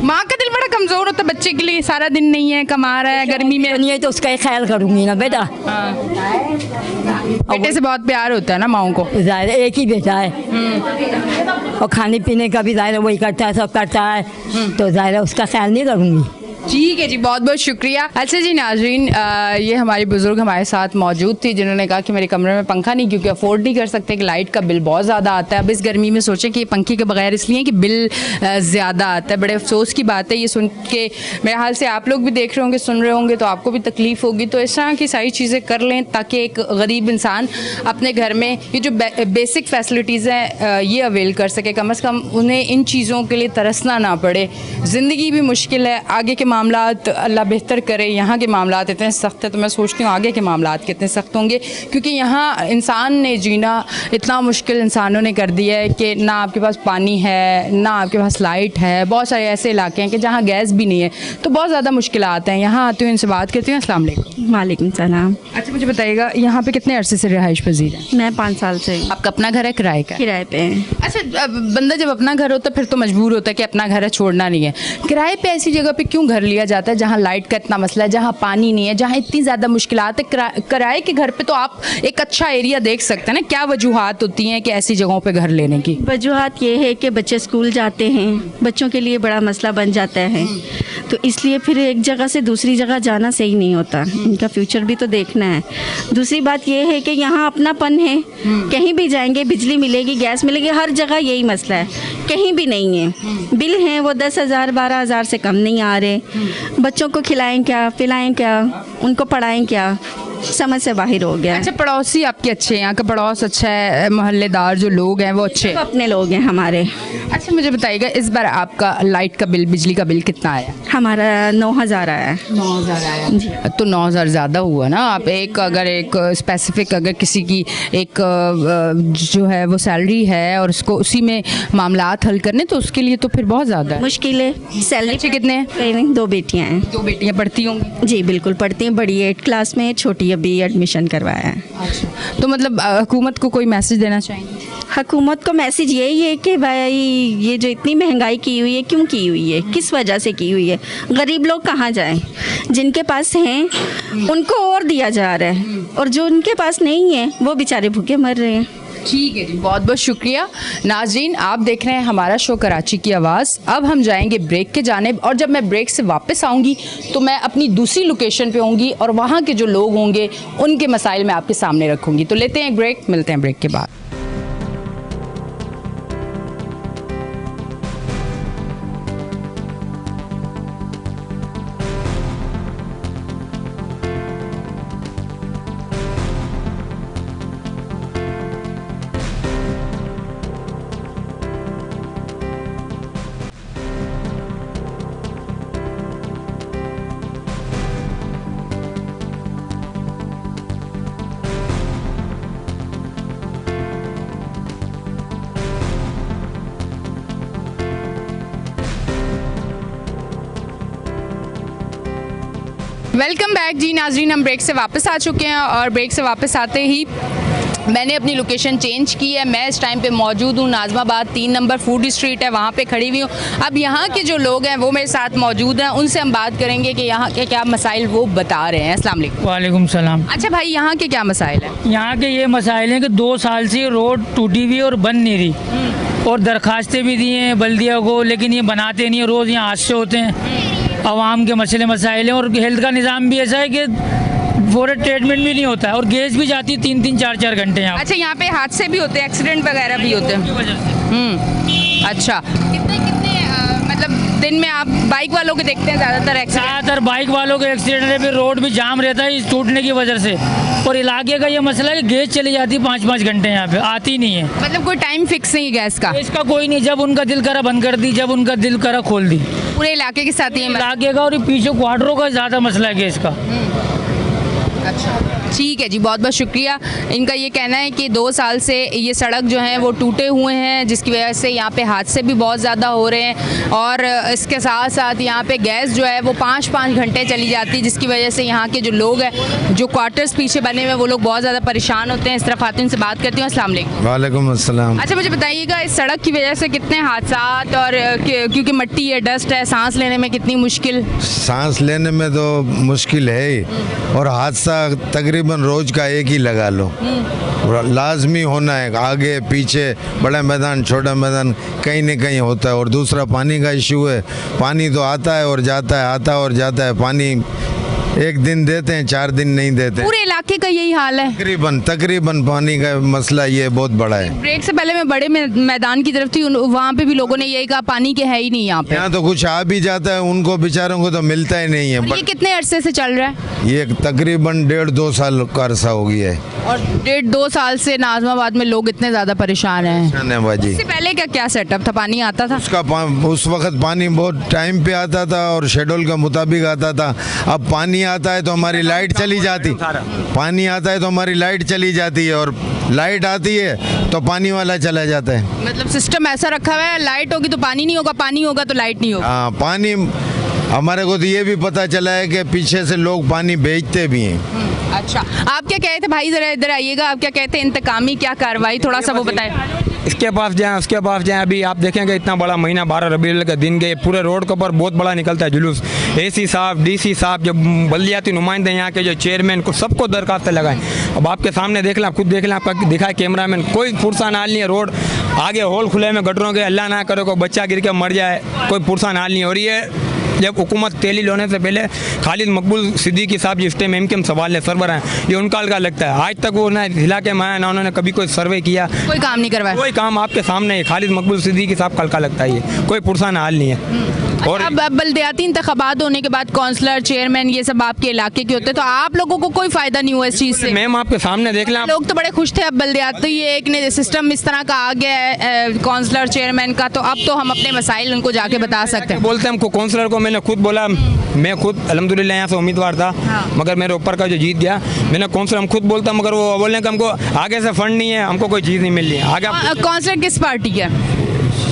माँ का दिल बड़ा कमज़ोर होता है बच्चे के लिए, सारा दिन नहीं है, कमा रहा है, गर्मी में नहीं है तो उसका ही ख्याल करूँगी ना बेटा। बेटे से बहुत प्यार होता है ना माओं को। ज़ाहिर है, एक ही बेटा है और खाने पीने का भी ज़ाहिर है वही करता है, सब करता है, तो ज़ाहिर है उसका ख्याल नहीं करूँगी। ठीक है जी, बहुत बहुत शुक्रिया। अच्छा जी नाजरीन, ये हमारी बुज़ुर्ग हमारे साथ मौजूद थी जिन्होंने कहा कि मेरे कमरे में पंखा नहीं, क्योंकि अफोर्ड नहीं कर सकते कि लाइट का बिल बहुत ज़्यादा आता है। अब इस गर्मी में सोचें कि पंखे के बगैर इसलिए कि बिल ज़्यादा आता है। बड़े अफसोस की बात है ये सुन के। मेरे हाल से आप लोग भी देख रहे होंगे, सुन रहे होंगे, तो आपको भी तकलीफ़ होगी। तो इस तरह की सारी चीज़ें कर लें ताकि एक गरीब इंसान अपने घर में ये जो बेसिक फैसिलिटीज़ हैं ये अवेल कर सके। कम अज़ कम उन्हें इन चीज़ों के लिए तरसना ना पड़े। ज़िंदगी भी मुश्किल है, आगे के मामलात अल्लाह बेहतर करे। यहाँ के मामलात इतने सख्त है तो मैं सोचती हूँ आगे के मामलात कितने सख्त होंगे, क्योंकि यहाँ इंसान ने जीना इतना मुश्किल इंसानों ने कर दिया है कि ना आपके पास पानी है, ना आपके पास लाइट है। बहुत सारे ऐसे इलाके हैं कि जहाँ गैस भी नहीं है, तो बहुत ज़्यादा मुश्किलात हैं। यहाँ आती हूँ, इनसे बात करती हूँ। अस्सलाम वालेकुम। वालेकुम सलाम। अच्छा, मुझे बताइएगा यहाँ पे कितने अरसे से रिहाइश पजीर है? मैं 5 साल से आपका अपना घर है, किराए का? किराए पे है। अच्छा, बंदा जब अपना घर होता है फिर तो मजबूर होता है कि अपना घर है, छोड़ना नहीं है। किराए पे ऐसी जगह पे क्यों घर लिया जाता है जहाँ लाइट का इतना मसला है, जहाँ पानी नहीं है, जहाँ इतनी ज़्यादा मुश्किलात है? किराए के घर पे तो आप एक अच्छा एरिया देख सकते हैं ना। क्या वजूहात होती हैं कि ऐसी जगहों पे घर लेने की? वजूहात ये है कि बच्चे स्कूल जाते हैं, बच्चों के लिए बड़ा मसला बन जाता है, तो इसलिए फिर एक जगह से दूसरी जगह जाना सही नहीं होता। इनका फ्यूचर भी तो देखना है। दूसरी बात ये है कि यहाँ अपनापन है, कहीं भी जाएंगे बिजली मिलेगी, गैस मिलेगी, हर जगह यही मसला है, कहीं भी नहीं है। बिल हैं वो 10,000 12,000 से कम नहीं आ रहे। बच्चों को खिलाएं क्या, पिलाएं क्या, उनको पढ़ाएं क्या, समझ से बाहर हो गया। अच्छा, पड़ोसी आपके अच्छे हैं, यहाँ का पड़ोस अच्छा है, मोहल्लेदार जो लोग हैं वो अच्छे हैं? तो अपने लोग हैं हमारे। अच्छा, मुझे बताइएगा इस बार आपका लाइट का बिल, बिजली का बिल कितना आया? हमारा 9,000 आया है। 9,000 आया जी। तो 9,000 ज़्यादा हुआ ना। आप अगर एक स्पेसिफिक, अगर किसी की एक जो है वो सैलरी है और उसको उसी में मामलात हल करने, तो उसके लिए तो फिर बहुत ज़्यादा है। मुश्किल है। सैलरी बच्चे कितने हैं? 2 बेटियां हैं। 2 बेटियां पढ़ती होंगी? जी बिल्कुल पढ़ती हैं। बड़ी 8 क्लास में, छोटी अभी एडमिशन करवाया है। अच्छा, तो मतलब हुकूमत को कोई मैसेज देना चाहेंगे? हुकूमत को मैसेज यही है कि भाई ये जो इतनी महंगाई की हुई है, क्यों की हुई है, किस वजह से की हुई है? गरीब लोग कहाँ जाएं? जिनके पास हैं उनको और दिया जा रहा है, और जो उनके पास नहीं है वो बेचारे भूखे मर रहे हैं। ठीक है जी, बहुत बहुत शुक्रिया। नाज़रीन, आप देख रहे हैं हमारा शो कराची की आवाज़। अब हम जाएंगे ब्रेक के जानिब, और जब मैं ब्रेक से वापस आऊँगी तो मैं अपनी दूसरी लोकेशन पे होंगी और वहाँ के जो लोग होंगे उनके मसाइल मैं आपके सामने रखूँगी। तो लेते हैं एक ब्रेक, मिलते हैं ब्रेक के बाद। वेलकम बैक जी नाजरीन, हम ब्रेक से वापस आ चुके हैं और ब्रेक से वापस आते ही मैंने अपनी लोकेशन चेंज की है। मैं इस टाइम पे मौजूद हूँ नाज़माबाद 3 नंबर फूड स्ट्रीट है, वहाँ पे खड़ी हुई हूँ। अब यहाँ के जो लोग हैं वो मेरे साथ मौजूद हैं, उनसे हम बात करेंगे कि यहाँ के क्या मसाइल वो बता रहे हैं। अस्सलाम वालेकुम। वालेकुम सलाम। अच्छा भाई, यहाँ के क्या मसाइल हैं? यहाँ के ये मसाइल हैं कि 2 साल से रोड टूटी हुई और बन नहीं रही, और दरखास्तें भी दी हैं बल्दिया को, लेकिन ये बनाते नहीं है। रोज़ यहाँ हादसे होते हैं, आवाम के मसले मसाइल हैं, और हेल्थ का निज़ाम भी ऐसा है कि फौरन ट्रीटमेंट भी नहीं होता है, और गैस भी जाती है 3-3 4-4 घंटे यहाँ। अच्छा, यहाँ पे हादसे भी होते हैं, एक्सीडेंट वगैरह भी होते हैं? अच्छा, कितने मतलब दिन में आप बाइक वालों के देखते हैं ज़्यादातर एक्सीडेंट? ज़्यादातर बाइक वालों के एक्सीडेंट है, फिर रोड भी जाम रहता है इस टूटने की वजह से। और इलाके का ये मसला है कि गैस चली जाती है 5-5 घंटे, यहाँ पे आती नहीं है। मतलब कोई टाइम फिक्स नहीं है गैस का? इसका कोई नहीं, जब उनका दिल करा बंद कर दी, जब उनका दिल करा खोल दी। पूरे इलाके के साथ ही है मतलब? इलाके का और ये पीछे क्वार्टरों का ज़्यादा मसला है गैस का। अच्छा, ठीक है जी, बहुत बहुत शुक्रिया। इनका ये कहना है कि 2 साल से ये सड़क जो है वो टूटे हुए हैं, जिसकी वजह से यहाँ पे हादसे भी बहुत ज़्यादा हो रहे हैं और इसके साथ साथ यहाँ पे गैस जो है वो 5-5 घंटे चली जाती है, जिसकी वजह से यहाँ के जो लोग हैं, जो क्वार्टर्स पीछे बने हुए हैं, वो लोग बहुत ज़्यादा परेशान होते हैं। इस तरफ आती हूँ, उनसे बात करती हूँ। अस्सलाम वालेकुम। वालेकुम अस्सलाम। अच्छा, मुझे बताइएगा इस सड़क की वजह से कितने हादसात और क्योंकि मिट्टी है, डस्ट है, सांस लेने में कितनी मुश्किल? सांस लेने में तो मुश्किल है ही, और हादसा तकरीबन रोज का एक ही लगा लो, लाजमी होना है। आगे पीछे बड़ा मैदान छोटा मैदान कहीं न कहीं होता है। और दूसरा पानी का इशू है, पानी तो आता है और जाता है, आता है और जाता है। पानी एक दिन देते हैं, 4 दिन नहीं देते। पूरे इलाके का यही हाल है? तकरीबन पानी का मसला ये बहुत बड़ा है। ब्रेक से पहले मैं बड़े मैदान की तरफ थी, वहाँ पे भी लोगों ने यही कहा पानी के है ही नहीं यहाँ पे। यहाँ तो कुछ आ भी जाता है, उनको बेचारों को तो मिलता ही नहीं है। ये कितने अरसे से चल रहा है? ये तकरीबन 1.5-2 साल का अरसा हो गया है। और 1.5-2 साल से नाज़माबाद में लोग इतने ज़्यादा परेशान हैं। धन्यवाद जी। इससे पहले क्या सेटअप था? पानी आता था? उस वक्त पानी बहुत टाइम पे आता था और शेड्यूल के मुताबिक आता था। अब पानी आता है तो हमारी लाइट चली जाती, पानी आता है तो हमारी लाइट चली जाती है, और लाइट आती है तो पानी वाला चला जाता है। मतलब सिस्टम ऐसा रखा हुआ है, लाइट होगी तो पानी नहीं होगा, पानी होगा तो लाइट नहीं होगा। हाँ, पानी हमारे को तो ये भी पता चला है कि पीछे से लोग पानी बेचते भी हैं। अच्छा, आप क्या कहते भाई, जरा इधर आइएगा, आप क्या कहते हैं इंतकामी क्या कार्रवाई, थोड़ा सा वो बताएं। इसके पास जाएं, उसके पास जाएं। अभी आप देखेंगे इतना बड़ा महीना 12 रबीउल का दिन गए, पूरे रोड के ऊपर बहुत बड़ा निकलता है जुलूस। एसी साहब, डीसी साहब, जो बल्दियाती नुमाइंदे यहाँ के, जो चेयरमैन को, सबको दरखास्त लगाएं। अब आपके सामने देख लें, आप खुद देख लें, आपका दिखाए कैमरामैन, कोई फुर्सा नाल नहीं है। रोड आगे होल खुले में गटरों के, अल्लाह ना करे कोई बच्चा गिर के मर जाए, कोई फुर्सा नाल नहीं हो रही है। जब हुकूमत तेली होने से पहले खालिद मकबूल सिद्दीकी साहब जिस टाइम एमकेएम सवाल है सरवर हैं, ये उनका अलगा लगता है। आज तक वो ना हिला के माया, ना उन्होंने कभी कोई सर्वे किया, कोई काम नहीं करवाया। कोई काम आपके सामने है। खालिद मकबूल सिद्दीकी साहब का अलगा लगता है, ये कोई पुरसान हाल नहीं है। और अब बल्दियाती इंतखाबात होने के बाद काउंसलर, चेयरमैन, ये सब आपके इलाके के होते हैं, तो आप लोगों को कोई फायदा नहीं हुआ इस चीज़ से? मैम आपके सामने देख लें, लोग तो बड़े खुश थे। अब बल्दियाती एक ने सिस्टम इस तरह का आ गया है काउंसलर, चेयरमैन का, तो अब तो हम अपने मसाइल उनको जाके बता सकते हैं। बोलते हैं हमको, काउंसलर को मैंने खुद बोला, मैं खुद अल्हम्दुलिल्लाह यहाँ से उम्मीदवार था, मगर मेरे ऊपर का जो जीत गया, मैंने काउंसलर हम खुद बोलता, मगर वो बोलने का हमको आगे से फंड नहीं है, हमको कोई चीज़ नहीं मिल रही है। आगे काउंसलर किस पार्टी का?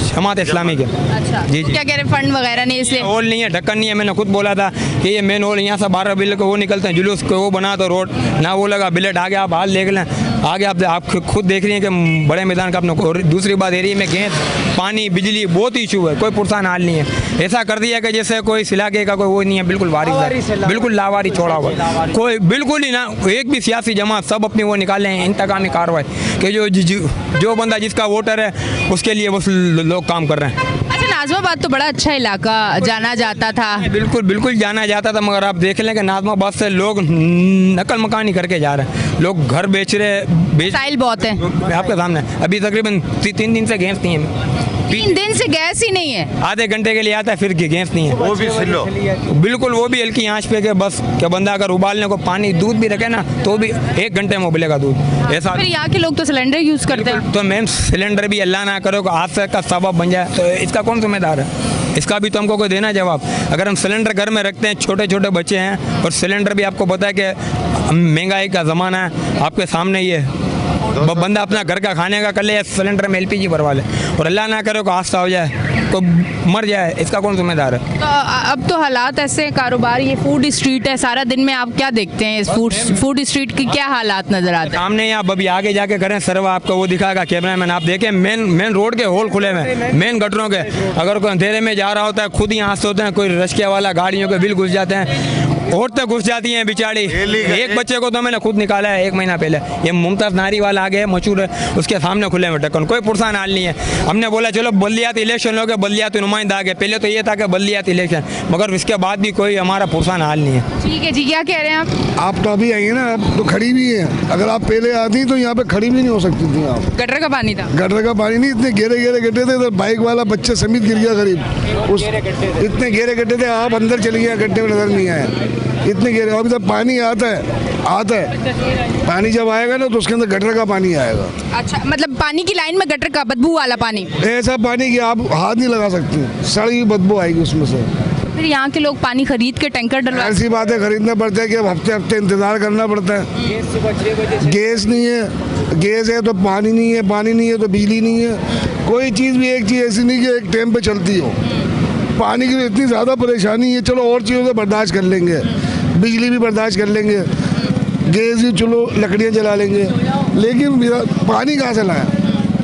जमात इस्लामी के। अच्छा, जी जी। क्या कह रहे, फंड वगैरह नहीं इसलिए? हॉल नहीं है, ढक्कन नहीं है। मैंने खुद बोला था कि ये मेन हॉल यहाँ से 12 रबीउल को वो निकलते हैं जुलूस को, वो बना तो रोड ना वो लगा, बिलेट आगे आप हाल देख लें, आगे आप खुद देख रही हैं कि बड़े मैदान का अपने। और दूसरी बात एरिया में गैस, पानी, बिजली बहुत इशू है, कोई पुरसान हाल नहीं है। ऐसा कर दिया कि जैसे कोई इलाके का कोई वो नहीं है, बिल्कुल वारिस है, बिल्कुल लावारी छोड़ा हुआ, कोई बिल्कुल ही ना, एक भी सियासी जमात, सब अपनी वो निकाले हैं इंतकामी कार्रवाई कि जो बंदा जिसका वोटर है उसके लिए वो लोग काम कर रहे हैं। अच्छा, नाज़माबाद तो बड़ा अच्छा इलाका जाना जाता था। बिल्कुल बिल्कुल जाना जाता था, मगर आप देख लें कि नाज़माबाद से लोग नकल मकानी करके जा रहे हैं, लोग घर बेच रहे, मसाइल बहुत हैं आपके सामने। अभी तकरीबन 3 दिन से गैस नहीं है, 3 दिन से गैस ही नहीं है। आधे घंटे के लिए आता है, फिर गैस नहीं है, वो भी स्लो, बिल्कुल वो भी हल्की आंच पे के बस। क्या बंदा अगर उबालने को पानी दूध भी रखे ना तो भी 1 घंटे में उबलेगा दूध, ऐसा। फिर यहाँ के लोग तो सिलेंडर यूज़ करते हैं। तो मैम सिलेंडर भी अल्लाह ना करो हादसे का सबब बन जाए, तो इसका कौन जिम्मेदार है? इसका भी तो हमको कोई देना जवाब। अगर हम सिलेंडर घर में रखते हैं, छोटे छोटे बच्चे हैं, और सिलेंडर भी आपको पता है कि महंगाई का ज़माना है, आपके सामने ये बंदा अपना घर का खाने का कर ले, सिलेंडर में LPG भरवा ले, और अल्लाह ना करे को हादसा हो जाए तो मर जाए, इसका कौन जिम्मेदार है? तो अब तो हालात ऐसे हैं, कारोबार, ये फूड स्ट्रीट है, सारा दिन में आप क्या देखते हैं इस फूड स्ट्रीट की क्या हालात नजर आते हैं? सामने आप अभी आगे जाके करें सर्वा, आपको वो दिखाएगा कैमरामैन, आप देखें मेन रोड के होल खुले में, मेन गटरों के, अगर कोई अंधेरे में जा रहा होता है खुद ही हादसे होते हैं, कोई रश्किया वाला गाड़ियों के बिल घुस जाते हैं, औरतें घुस जाती हैं बेचारी। एक बच्चे को तो मैंने खुद निकाला है 1 महीना पहले, ये मुमताज़ नारी वाला आगे है, मशहूर है, उसके सामने खुले में ढक्कन, कोई पुरसान हाल नहीं है। हमने बोला चलो बल्दियाती इलेक्शन लोगे, बल्दियाती नुमाइंदा आ गए। पहले तो ये था कि बल्दियाती इलेक्शन, मगर इसके बाद भी कोई हमारा पुरसान हाल नहीं है। ठीक है जी, क्या कह रहे हैं आप? आप तो अभी आई है ना, आप तो खड़ी भी है। अगर आप पहले आती तो यहाँ पे खड़ी भी नहीं हो सकती थी आप। गटर का पानी था? गटर का पानी नहीं, इतने गहरे गहरे गड्ढे थे, इधर बाइक वाला बच्चे समेत गिर गया करीब। उस इतने गहरे गड्ढे थे, आप अंदर चले गए, गड्ढे में नजर नहीं आया, इतने गहरे। अभी तक पानी आता है, पानी जब आएगा ना तो उसके अंदर गटर का पानी आएगा। अच्छा, मतलब पानी की लाइन में गटर का बदबू वाला पानी? ऐसा पानी कि आप हाथ नहीं लगा सकती, सड़ी बदबू आएगी उसमें से। फिर यहाँ के लोग पानी खरीद के टैंकर डलवा? ऐसी बात है, खरीदना पड़ता है कि अब हफ्ते हफ्ते इंतजार करना पड़ता है। गैस नहीं है, गैस है तो पानी नहीं है, पानी नहीं है तो बिजली नहीं है। कोई चीज़ भी एक चीज़ ऐसी नहीं कि एक टाइम पे चलती हो। पानी की इतनी ज़्यादा परेशानी है, चलो और चीज़ों से बर्दाश्त कर लेंगे, बिजली भी बर्दाश्त कर लेंगे, गैस भी चलो लकड़ियाँ जला लेंगे, लेकिन पानी कहाँ से लाएं?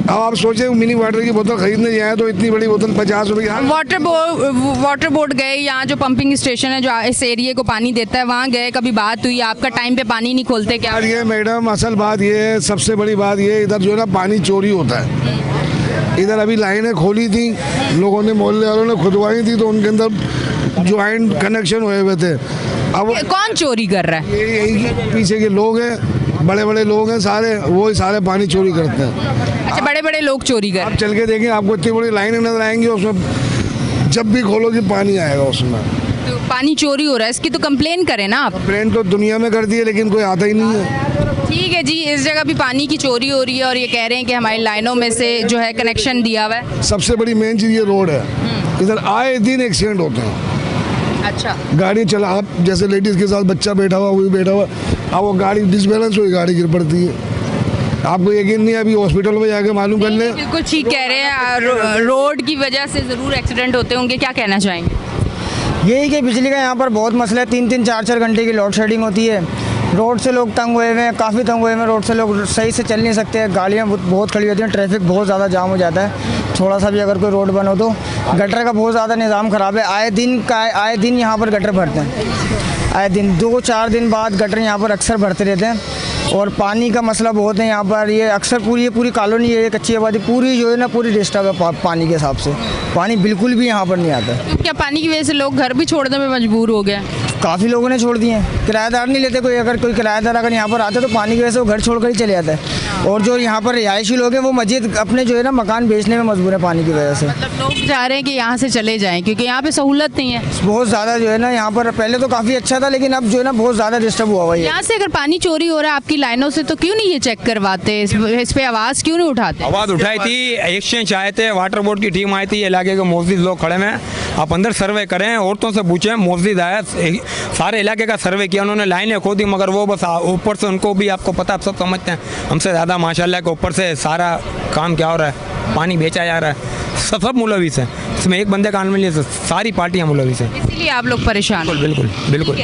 अब आप सोचें मिनी वाटर की बोतल खरीदने जाए तो इतनी बड़ी बोतल 50 रुपये। वाटर बोर्ड गए, यहाँ जो पंपिंग स्टेशन है जो इस एरिया को पानी देता है, वहाँ गए, कभी बात हुई आपका? टाइम पे पानी नहीं खोलते क्या? ये मैडम असल बात ये है, सबसे बड़ी बात ये, इधर जो है ना पानी चोरी होता है। इधर अभी लाइनें खोली थी, लोगों ने, मोहल्ले वालों ने खुदवाई थी, तो उनके अंदर ज्वाइंट कनेक्शन हुए हुए थे। अब कौन चोरी कर रहा है? यही पीछे के लोग हैं, बड़े बड़े लोग हैं सारे, वो ही सारे पानी चोरी करते हैं। अच्छा, बड़े बड़े लोग चोरी कर? आप चल के देखें, आपको इतनी बड़ी लाइनें नजर आएंगी, उसमें जब भी खोलोगे पानी आएगा उसमें। तो पानी चोरी हो रहा है, इसकी तो कंप्लेन करें ना आप। कंप्लेन तो दुनिया में कर दी है, लेकिन कोई आता ही नहीं है। ठीक है जी, इस जगह भी पानी की चोरी हो रही है और ये कह रहे हैं कि हमारी लाइनों में से जो है कनेक्शन दिया हुआ है। सबसे बड़ी मेन चीज़ ये रोड है, इधर आए दिन एक्सीडेंट होते हैं। अच्छा, गाड़ी चला, आप जैसे लेडीज़ के साथ बच्चा बैठा हुआ, वो भी बैठा हुआ, अब वो गाड़ी डिसबैलेंस हुई, गाड़ी गिर पड़ती है। आपको यकीन नहीं, अभी हॉस्पिटल में जाके मालूम कर ले। बिल्कुल ठीक कह रहे हैं, रोड की वजह से ज़रूर एक्सीडेंट होते होंगे, क्या कहना चाहेंगे? यही कि बिजली का यहाँ पर बहुत मसला है, 3-3 4-4 घंटे की लोड शेडिंग होती है। रोड से लोग तंग हुए हुए हैं, काफ़ी तंग हुए हैं। रोड से लोग सही से चल नहीं सकते, गाड़ियाँ बहुत खड़ी होती हैं, ट्रैफिक बहुत ज़्यादा जाम हो जाता है। थोड़ा सा भी अगर कोई रोड बनो तो गटर का बहुत ज़्यादा निज़ाम ख़राब है। आए दिन यहाँ पर गटर भरते हैं, आए दिन 2-4 दिन बाद गटर यहाँ पर अक्सर भरते रहते हैं। और पानी का मसला बहुत है यहाँ पर, ये अक्सर पूरी कॉलोनी है, ये कच्ची आबादी पूरी जो है ना, पूरी डिस्टर्ब है पानी के हिसाब से। पानी बिल्कुल भी यहाँ पर नहीं आता। तो क्या पानी की वजह से लोग घर भी छोड़ने में मजबूर हो गए? काफ़ी लोगों ने छोड़ दिए हैं, किराएदार नहीं लेते कोई। अगर कोई किराएदार अगर यहाँ पर आता है तो पानी की वजह से वो घर छोड़कर ही चले जाता है। और जो यहाँ पर रिहायशी लोग हैं वो मस्जिद अपने जो है ना मकान बेचने में मजबूर है पानी की वजह से। मतलब लोग चाह रहे हैं कि यहाँ से चले जाएं क्योंकि यहाँ पे सहूलत नहीं है। बहुत ज़्यादा जो है ना यहाँ पर, पहले तो काफ़ी अच्छा था, लेकिन अब जो है ना बहुत ज़्यादा डिस्टर्ब हुआ हुआ है। यहाँ से अगर पानी चोरी हो रहा है आपकी लाइनों से, तो क्यों नहीं ये चेक करवाते, इस पे आवाज़ क्यों नहीं उठाते? आवाज़ उठाई थी, एक्सचेंज आए थे, वाटर बोर्ड की टीम आई थी, इलाके के मस्जिद लोग खड़े हैं, आप अंदर सर्वे करें, औरतों से पूछें। मस्जिद आया, सारे इलाके का सर्वे किया उन्होंने, लाइनें खोदी, मगर वो बस ऊपर से, उनको भी आपको पता, आप सब समझते हैं हमसे ज़्यादा माशाल्लाह के ऊपर से सारा काम क्या हो रहा है, पानी बेचा जा रहा है। सब मुलविस है इसमें, एक बंदे का नहीं है, सारी पार्टियाँ मुलविस हैं, इसीलिए आप लोग परेशान। बिल्कुल बिल्कुल।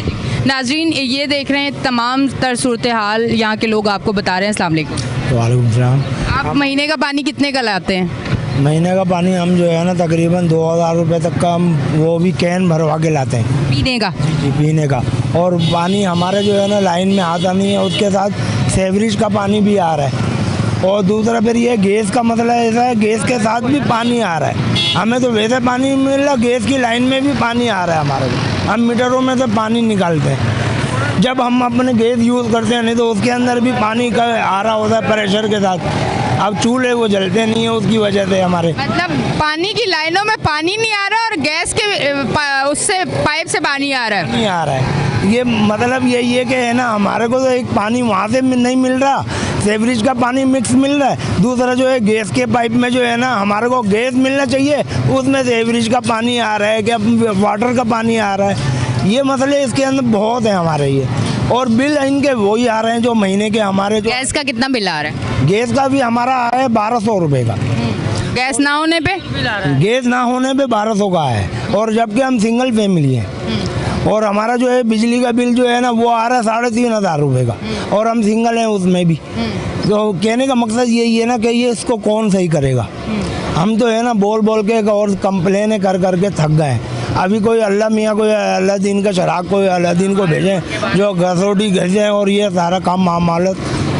नाजरीन, ये देख रहे हैं तमाम तर सूरत हाल यहाँ के लोग आपको बता रहे हैं। अस्सलाम वालेकुम। वालेकुम सलाम। आप महीने का पानी कितने का लाते हैं? महीने का पानी हम जो है ना तकरीबन 2000 रुपये तक का हम वो भी कैन भरवा के लाते हैं पीने का। जी, पीने का। और पानी हमारे जो है ना लाइन में आता नहीं है, उसके साथ सेवरेज का पानी भी आ रहा है। और दूसरा फिर ये गैस का मसला ऐसा है, गैस के साथ भी पानी आ रहा है। हमें तो वैसे पानी मिल रहा, गैस की लाइन में भी पानी आ रहा है हमारे को। हम मीटरों में से पानी निकालते हैं, जब हम अपने गैस यूज़ करते हैं, नहीं तो उसके अंदर भी पानी का आ रहा होता है प्रेशर के साथ। अब चूल्हे वो जलते नहीं है उसकी वजह से हमारे, मतलब पानी की लाइनों में पानी नहीं आ रहा और गैस के उससे पाइप से पानी आ रहा है। नहीं आ रहा है, ये मतलब यही है कि है ना, हमारे को तो एक पानी वहाँ से नहीं मिल रहा, सेवरेज का पानी मिक्स मिल रहा है। दूसरा जो है गैस के पाइप में जो है ना, हमारे को गैस मिलना चाहिए, उसमें सेवरेज का पानी आ रहा है, क्या वाटर का पानी आ रहा है। ये मसले इसके अंदर बहुत हैं हमारे ये। और बिल इनके वही आ रहे हैं जो महीने के हमारे जो। गैस का कितना बिल आ रहा है? गैस का भी हमारा आ रहा है 1200 रुपये का। गैस ना होने पे? गैस ना होने पे 1200 का है, और जबकि हम सिंगल फैमिली हैं। और हमारा जो है बिजली का बिल जो है ना वो आ रहा है 3500 रुपये का, और हम सिंगल हैं उसमें भी। तो कहने का मकसद यही है ना कि ये इसको कौन सही करेगा। हम तो है ना बोल बोल के और कंप्लेन कर करके थक गए। अभी कोई अल्लाह मियाँ कोई अल्लाह दीन का शराब कोई अल्लाह दीन को भेजें जो घसोटी घसें और ये सारा काम मामला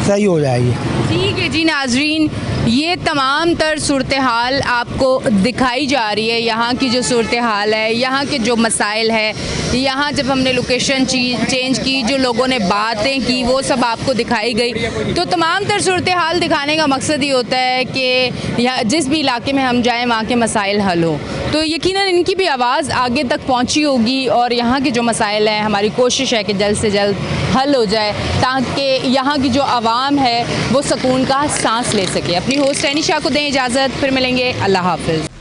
सही हो जाएगी। ठीक है जी नाजरीन, ये तमाम तर सूरत हाल आपको दिखाई जा रही है। यहाँ की जो सूरत हाल है, यहाँ के जो मसाइल है, यहाँ जब हमने लोकेशन चेंज की, जो लोगों ने बातें की, वो सब आपको दिखाई गई। तो तमाम तर सूरत हाल दिखाने का मकसद ही होता है कि यहाँ जिस भी इलाके में हम जाएं वहाँ के मसाइल हल हो। तो यकीनन इनकी भी आवाज़ आगे तक पहुँची होगी और यहाँ के जो मसाइल हैं, हमारी कोशिश है कि जल्द से जल्द हल हो जाए ताकि यहाँ की जो आवाम है वो सुकून का सांस ले सके। अपनी होस्ट एनिशा को दें इजाज़त, फिर मिलेंगे। अल्लाह हाफ़िज़।